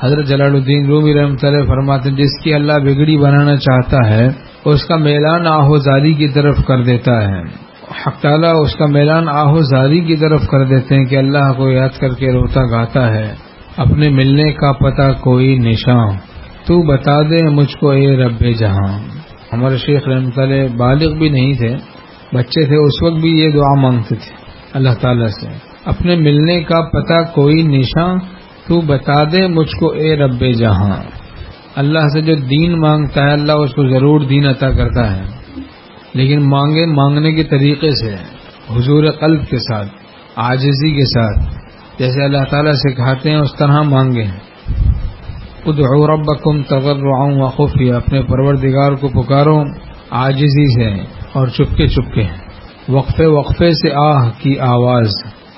حضرت جلال الدین رومی رحمۃ اللہ فرماتے ہیں جس کی اللہ بگڑی بنانا چاہتا ہے اس کا میلان آہوزاری کی طرف کر دیتا ہے. حق تعالیٰ اس کا میلان آہوزاری کی طرف کر دیتے ہیں کہ اللہ کو یاد کر کے روتا گاتا ہے اپنے ملنے کا پتہ کوئی نشان تو بتا دے مجھ کو اے رب جہاں. ہمارے شیخ رحمۃ اللہ بالغ بھی نہیں تھے، بچے تھے، اس وقت بھی یہ دعا مانگتے تھے اللہ تعالیٰ سے، اپنے ملنے کا پتہ کوئی نشان تو بتا دے مجھ کو اے رب جہاں. اللہ سے جو دین مانگتا ہے اللہ اس کو ضرور دین عطا کرتا ہے، لیکن مانگنے کے طریقے سے، حضور قلب کے ساتھ، عاجزی کے ساتھ، جیسے اللہ تعالیٰ سے کہتے ہیں اس طرح مانگیں. ادعوا ربکم تضرعا وخفیا، اپنے پروردگار کو پکارو عاجزی سے اور چپکے چپکے. وقفے وقفے سے آہ کی آواز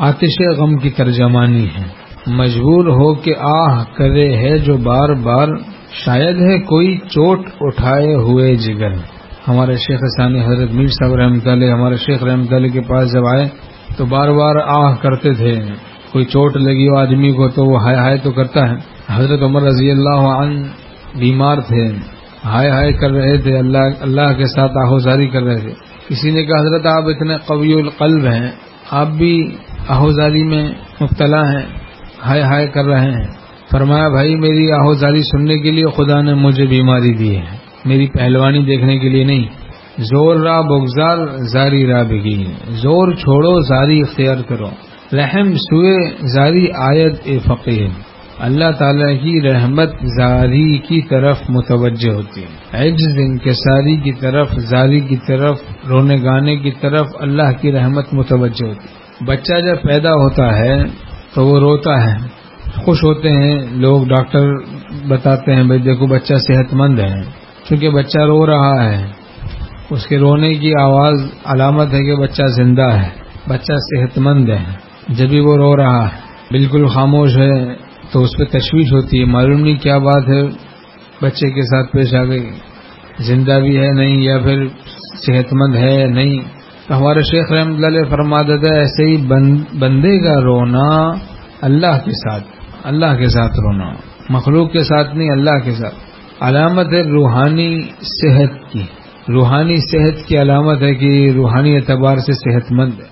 آتش غم کی ترجمانی ہے. مجبور ہو کے آہ کرے ہے جو بار بار، شاید ہے کوئی چوٹ اٹھائے ہوئے جگر. ہمارے شیخ ثانی حضرت میر صاحب رحمۃ اللہ ہمارے شیخ رحمۃ اللہ کے پاس جب آئے تو بار بار آہ کرتے تھے. کوئی چوٹ لگی ہو آدمی کو تو وہ ہائے ہائے تو کرتا ہے. حضرت عمر رضی اللہ عنہ بیمار تھے، ہائے ہائے کر رہے تھے، اللہ کے ساتھ آہوزاری کر رہے تھے. کسی نے کہا حضرت آپ اتنے قوی القلب ہیں، آپ بھی آہوزاری میں مبتلا ہیں، ہائے ہائے کر رہے ہیں. فرمایا بھائی میری آہوزاری سننے کے لیے خدا نے مجھے بیماری دی ہے، میری پہلوانی دیکھنے کے لیے نہیں. زور را بگزار زاری را بگی، زور چھوڑو زاری اختیار کرو. رحم سوئے زاری آیت اے فقیر، اللہ تعالیٰ کی رحمت زاری کی طرف متوجہ ہوتی ہے. عجز انکساری کی طرف، زاری کی طرف، رونے گانے کی طرف اللہ کی رحمت متوجہ ہوتی ہے. بچہ جب پیدا ہوتا ہے تو وہ روتا ہے، خوش ہوتے ہیں لوگ، ڈاکٹر بتاتے ہیں بھائی دیکھو بچہ صحت مند ہے. چونکہ بچہ رو رہا ہے، اس کے رونے کی آواز علامت ہے کہ بچہ زندہ ہے، بچہ صحت مند ہے. جب بھی وہ رو رہا ہے بالکل خاموش ہے تو اس پہ تشویش ہوتی ہے، معلوم نہیں کیا بات ہے بچے کے ساتھ پیش آ گئی، زندہ بھی ہے نہیں یا پھر صحت مند ہے نہیں. تو ہمارے شیخ رحمۃ اللہ علیہ فرماتے تھے ایسے ہی بندے کا رونا اللہ کے ساتھ رونا، مخلوق کے ساتھ نہیں، اللہ کے ساتھ. علامت ہے روحانی صحت کی، روحانی صحت کی علامت ہے کہ روحانی اعتبار سے صحت مند ہے.